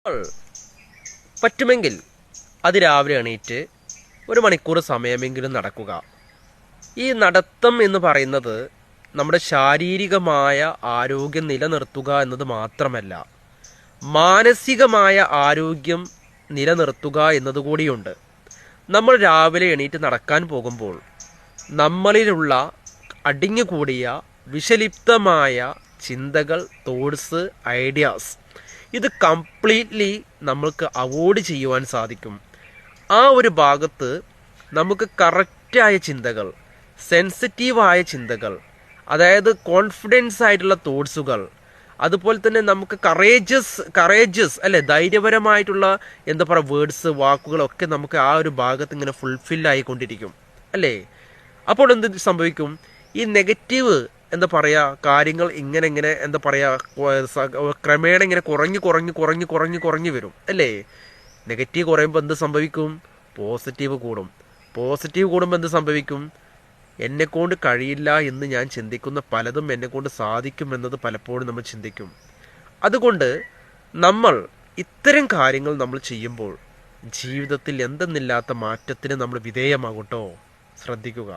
അപ്പോൾ പറ്റുമെങ്കിൽ അതിരാവിലെ എണീറ്റ് 1 മണിക്കൂർ സമയമെങ്കിലും നടക്കുക. ഈ നടത്തം എന്ന് പറയുന്നത് നമ്മുടെ ശാരീരികമായ ആരോഗ്യം നിലനിർത്തുക എന്നത് മാത്രമല്ല, മാനസികമായ ആരോഗ്യം നിലനിർത്തുക എന്നതുകൂടിയുണ്ട്. നമ്മൾ രാവിലെ എണീറ്റ് നടക്കാൻ പോകുമ്പോൾ നമ്മളിലുള്ള അടിഞ്ഞുകൂടിയ വിഷലിപ്തമായ ചിന്തകൾ, തോട്ട്സ്, ഐഡിയാസ് ഇത് കംപ്ലീറ്റ്ലി നമ്മൾക്ക് അവോയ്ഡ് ചെയ്യുവാൻ സാധിക്കും. ആ ഒരു ഭാഗത്ത് നമുക്ക് കറക്റ്റായ ചിന്തകൾ, സെൻസിറ്റീവായ ചിന്തകൾ, അതായത് കോൺഫിഡൻസ് ആയിട്ടുള്ള തോട്ട്സുകൾ, അതുപോലെ തന്നെ നമുക്ക് കറേജസ് അല്ലെ, ധൈര്യപരമായിട്ടുള്ള എന്താ പറയുക വേർഡ്സ്, വാക്കുകളൊക്കെ നമുക്ക് ആ ഒരു ഭാഗത്ത് ഇങ്ങനെ ഫുൾഫില്ലായിക്കൊണ്ടിരിക്കും അല്ലേ. അപ്പോൾ എന്ത് സംഭവിക്കും? ഈ നെഗറ്റീവ് എന്താ പറയുക കാര്യങ്ങൾ ഇങ്ങനെ എന്താ പറയുക ക്രമേണ ഇങ്ങനെ കുറഞ്ഞു വരും അല്ലേ. നെഗറ്റീവ് കുറയുമ്പോൾ എന്ത് സംഭവിക്കും? പോസിറ്റീവ് കൂടും. പോസിറ്റീവ് കൂടുമ്പോൾ എന്ത് സംഭവിക്കും? എന്നെക്കൊണ്ട് കഴിയില്ല എന്ന് ഞാൻ ചിന്തിക്കുന്ന പലതും എന്നെക്കൊണ്ട് സാധിക്കും എന്നത് പലപ്പോഴും നമ്മൾ ചിന്തിക്കും. അതുകൊണ്ട് നമ്മൾ ഇത്തരം കാര്യങ്ങൾ നമ്മൾ ചെയ്യുമ്പോൾ ജീവിതത്തിൽ എന്തെന്നില്ലാത്ത മാറ്റത്തിന് നമ്മൾ വിധേയമാകട്ടോ. ശ്രദ്ധിക്കുക.